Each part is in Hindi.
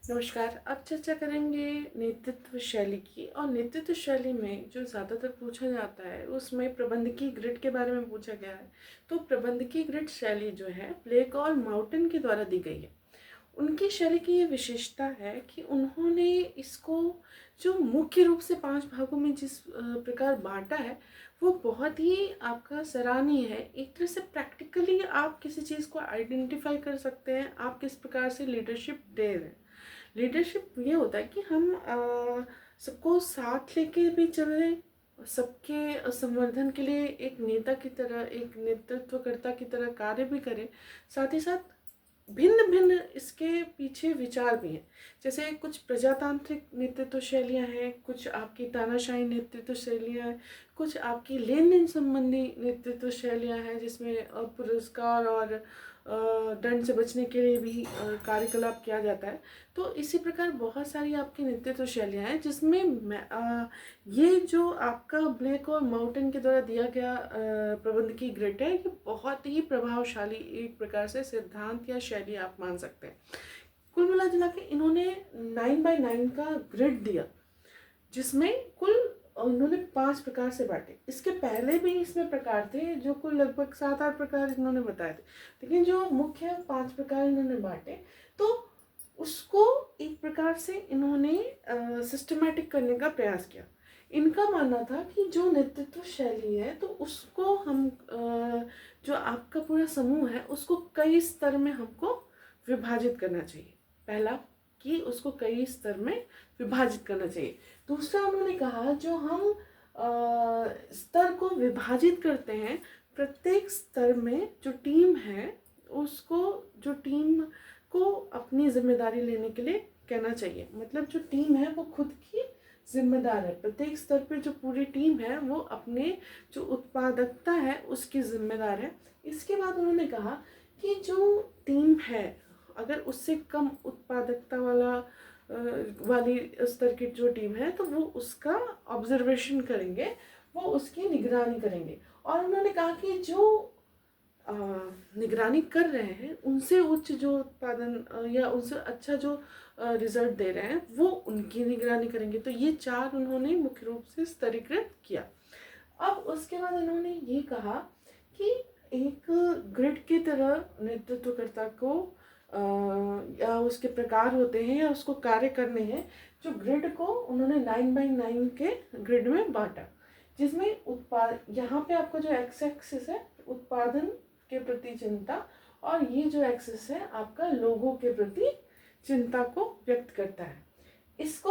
नमस्कार। अब चर्चा करेंगे नेतृत्व शैली की। और नेतृत्व शैली में जो ज़्यादातर पूछा जाता है उसमें प्रबंधकीय ग्रिड के बारे में पूछा गया है। तो प्रबंधकीय ग्रिड शैली जो है ब्लेक और माउटन के द्वारा दी गई है। उनकी शैली की ये विशेषता है कि उन्होंने इसको जो मुख्य रूप से 5 भागों में जिस प्रकार बाँटा है, वो बहुत ही आपका सराहनीय है। एक तरह से प्रैक्टिकली आप किसी चीज़ को आइडेंटिफ़ाई कर सकते हैं, आप किस प्रकार से लीडरशिप दे रहे हैं। लीडरशिप ये होता है कि हम सबको साथ लेके भी चलें, सबके संवर्धन के लिए एक नेता की तरह, एक नेतृत्वकर्ता की तरह कार्य भी करें। साथ ही साथ भिन्न भिन्न इसके पीछे विचार भी हैं। जैसे कुछ प्रजातांत्रिक नेतृत्व शैलियाँ हैं, कुछ आपकी तानाशाही नेतृत्व शैलियाँ हैं, कुछ आपकी लेन देन संबंधी नेतृत्व शैलियाँ हैं जिसमें पुरस्कार और दंड से बचने के लिए भी कार्यकलाप किया जाता है। तो इसी प्रकार बहुत सारी आपकी नेतृत्व शैलियाँ हैं जिसमें ये जो आपका ब्लेक और माउटन के द्वारा दिया गया प्रबंधकीय ग्रिड है, ये बहुत ही प्रभावशाली एक प्रकार से सिद्धांत या शैली आप मान सकते हैं। कुल मिला जुला के इन्होंने 9x9 का ग्रिड दिया, जिसमें कुल उन्होंने 5 प्रकार से बांटे। इसके पहले भी इसमें प्रकार थे जो कुल लगभग 7-8 प्रकार इन्होंने बताए थे, लेकिन जो मुख्य 5 प्रकार इन्होंने बांटे, तो उसको एक प्रकार से इन्होंने सिस्टमैटिक करने का प्रयास किया। इनका मानना था कि जो नेतृत्व शैली है तो उसको हम जो आपका पूरा समूह है उसको कई स्तर में हमको विभाजित करना चाहिए। पहला कि उसको कई स्तर में विभाजित करना चाहिए। दूसरा उन्होंने कहा जो हम स्तर को विभाजित करते हैं, प्रत्येक स्तर में जो टीम है उसको, जो टीम को अपनी जिम्मेदारी लेने के लिए कहना चाहिए। मतलब जो टीम है वो खुद की जिम्मेदार है। प्रत्येक स्तर पर जो पूरी टीम है वो अपने जो उत्पादकता है उसकी जिम्मेदार है। इसके बाद उन्होंने कहा कि जो टीम है अगर उससे कम उत्पादकता वाली स्तर की जो टीम है तो वो उसका ऑब्जर्वेशन करेंगे, वो उसकी निगरानी करेंगे। और उन्होंने कहा कि जो निगरानी कर रहे हैं उनसे उच्च जो उत्पादन या उनसे अच्छा जो रिजल्ट दे रहे हैं वो उनकी निगरानी करेंगे। तो ये 4 उन्होंने मुख्य रूप से स्तरीकृत किया। अब उसके बाद उन्होंने ये कहा कि एक ग्रिड की तरह नेतृत्वकर्ता को या उसके प्रकार होते हैं या उसको कार्य करने हैं। जो ग्रिड को उन्होंने 9x9 के ग्रिड में बांटा, जिसमें यहाँ पे आपका जो एक्स एक्सिस है उत्पादन के प्रति चिंता, और ये जो एक्सिस है आपका लोगों के प्रति चिंता को व्यक्त करता है। इस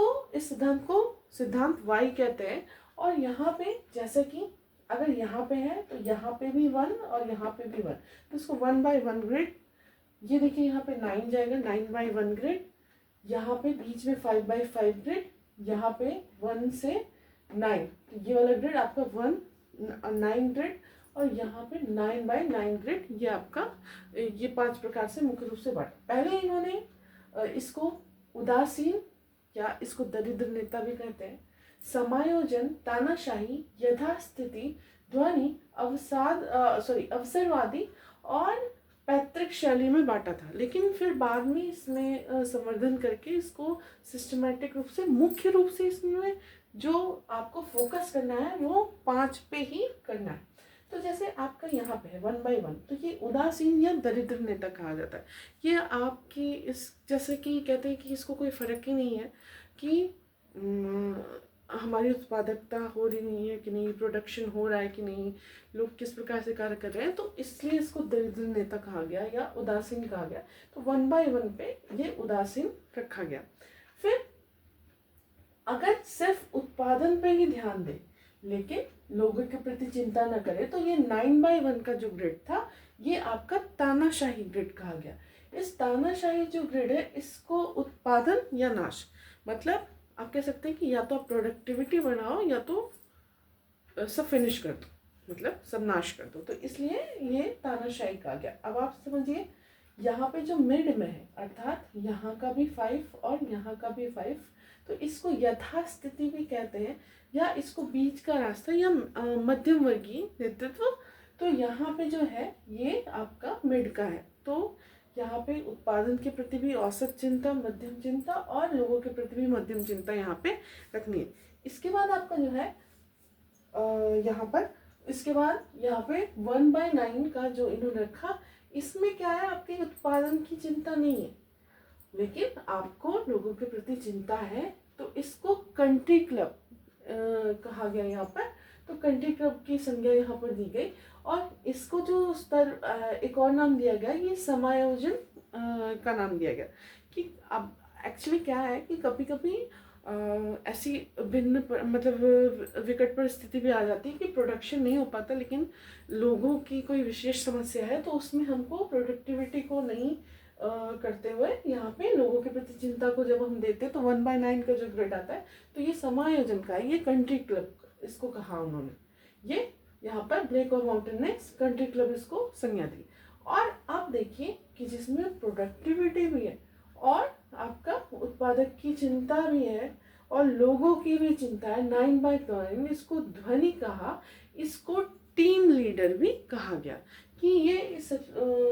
सिद्धांत वाई कहते हैं। और यहाँ पे जैसे कि अगर यहाँ पे है तो यहाँ पे भी 1 और यहाँ पे भी 1, तो इसको 1x1 ग्रिड। ये देखिए यहाँ पे 9 जाएगा, 9x1 ग्रिड। यहाँ पे बीच में 5x5 ग्रिड, यहाँ पे 1 से 9, तो ये वाला ग्रिड आपका 9 ग्रिड। और यहाँ पे 9x9 ग्रिड। ये आपका ये 5 प्रकार से मुख्य रूप से बांटा। पहले इन्होंने इसको उदासीन या इसको दरिद्र नेता भी कहते हैं, समायोजन, तानाशाही, यथास्थिति, ध्वनि, अवसरवादी और पैतृक शैली में बांटा था। लेकिन फिर बाद में इसमें संवर्धन करके इसको सिस्टमैटिक रूप से, मुख्य रूप से इसमें जो आपको फोकस करना है वो 5 पे ही करना है। तो जैसे आपका यहाँ पे है 1x1, तो ये उदासीन या दरिद्र नेता कहा जाता है। ये आपकी इस, जैसे कि कहते हैं कि इसको कोई फर्क ही नहीं है कि हमारी उत्पादकता हो रही नहीं है कि नहीं, प्रोडक्शन हो रहा है कि नहीं, लोग किस प्रकार से कार्य कर रहे हैं, तो इसलिए इसको दरिद्र नेता कहा गया या उदासीन कहा गया। तो 1x1 पे ये उदासीन रखा गया। फिर अगर सिर्फ उत्पादन पे ही ध्यान दे लेकिन लोगों के प्रति चिंता न करे, तो ये 9x1 का जो ग्रिड था ये आपका तानाशाही ग्रिड कहा गया। इस तानाशाही जो ग्रिड है इसको उत्पादन या नाश, मतलब आप कह सकते हैं कि या तो आप प्रोडक्टिविटी बढ़ाओ या तो सब फिनिश कर दो, मतलब सब नाश कर दो। तो इसलिए ये तानाशाही कहा गया। अब आप समझिए यहाँ पे जो मिड में है, अर्थात यहाँ का भी 5 और यहाँ का भी 5, तो इसको यथास्थिति भी कहते हैं या इसको बीच का रास्ता या मध्यम वर्गीय नेतृत्व। तो यहाँ पे जो है ये आपका मिड का है। तो यहाँ पे उत्पादन के प्रति भी औसत चिंता, मध्यम चिंता और लोगों के प्रति भी मध्यम चिंता यहाँ पे रखनी है। इसके बाद आपका जो है यहाँ पर, इसके बाद यहाँ पे 1/9 का जो इन्होंने रखा, इसमें क्या है, आपके उत्पादन की चिंता नहीं है लेकिन आपको लोगों के प्रति चिंता है, तो इसको कंट्री क्लब कहा गया यहाँ पर। तो कंट्री क्लब की संज्ञा यहाँ पर दी गई और इसको जो स्तर एक और नाम दिया गया, ये समायोजन का नाम दिया गया। कि अब एक्चुअली क्या है कि कभी कभी ऐसी भिन्न मतलब विकट परिस्थिति भी आ जाती है कि प्रोडक्शन नहीं हो पाता, लेकिन लोगों की कोई विशेष समस्या है तो उसमें हमको प्रोडक्टिविटी को नहीं करते हुए यहाँ पे लोगों के प्रति चिंता को जब हम देते हैं तो 1/9 का जो ग्रेड आता है, तो ये समायोजन का है, ये कंट्री क्लब इसको कहा उन्होंने। ये यहाँ पर ब्लेक और माउंटेन ने कंट्री क्लब इसको संज्ञा दी। और आप देखिए कि जिसमें प्रोडक्टिविटी भी है और आपका उत्पादक की चिंता भी है और लोगों की भी चिंता है, 9/9 इसको ध्वनि कहा, इसको टीम लीडर भी कहा गया कि ये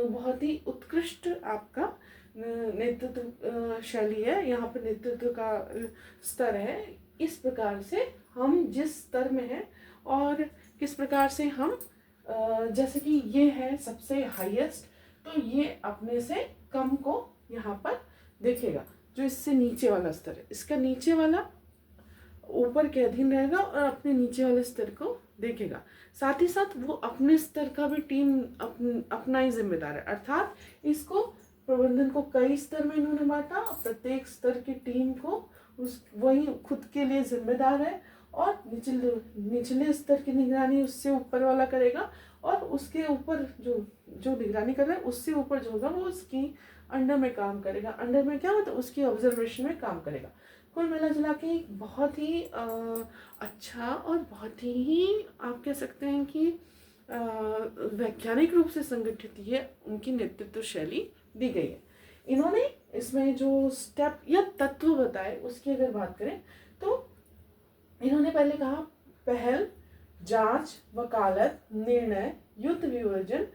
बहुत ही उत्कृष्ट आपका नेतृत्व शैली है। यहाँ पर नेतृत्व का स्तर है, इस प्रकार से हम जिस स्तर में हैं और किस प्रकार से हम जैसे कि ये है सबसे हाईएस्ट, तो ये अपने से कम को यहाँ पर देखेगा। जो इससे नीचे वाला स्तर है, इसका नीचे वाला ऊपर के अधीन रहेगा और अपने नीचे वाले स्तर को देखेगा। साथ ही साथ वो अपने स्तर का भी टीम अपना ही जिम्मेदार है, अर्थात इसको प्रबंधन को कई स्तर में इन्होंने बांटा, प्रत्येक स्तर की टीम को उस वही खुद के लिए जिम्मेदार है और निचले स्तर की निगरानी उससे ऊपर वाला करेगा और उसके ऊपर जो निगरानी कर रहा है उससे ऊपर जो होगा वो उसकी अंडर में काम करेगा। अंडर में क्या मतलब उसकी ऑब्जर्वेशन में काम करेगा। कुल मिला जुला के एक बहुत ही अच्छा और बहुत ही आप कह सकते हैं कि वैज्ञानिक रूप से संगठित ये उनकी नेतृत्व शैली दी गई है। इन्होंने इसमें जो स्टेप या तत्व बताए उसकी अगर बात करें तो इन्होंने पहले कहा पहल, जांच, वकालत, निर्णय, युद्ध विवर्जन,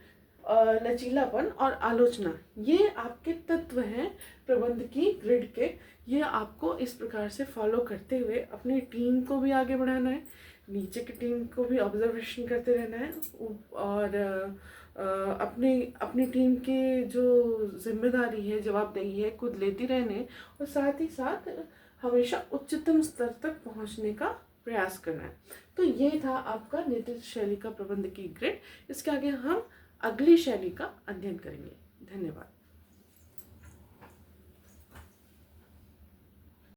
लचीलापन और आलोचना, ये आपके तत्व हैं प्रबंध की ग्रिड के। ये आपको इस प्रकार से फॉलो करते हुए अपनी टीम को भी आगे बढ़ाना है, नीचे की टीम को भी ऑब्जर्वेशन करते रहना है और अपनी टीम की जो जिम्मेदारी है, जवाबदेही है, खुद लेती रहने और साथ ही साथ हमेशा उच्चतम स्तर तक पहुंचने का प्रयास करना है। तो ये था आपका नेतृत्व शैली का प्रबंध की ग्रिड। इसके आगे हम अगली शैली का अध्ययन करेंगे। धन्यवाद।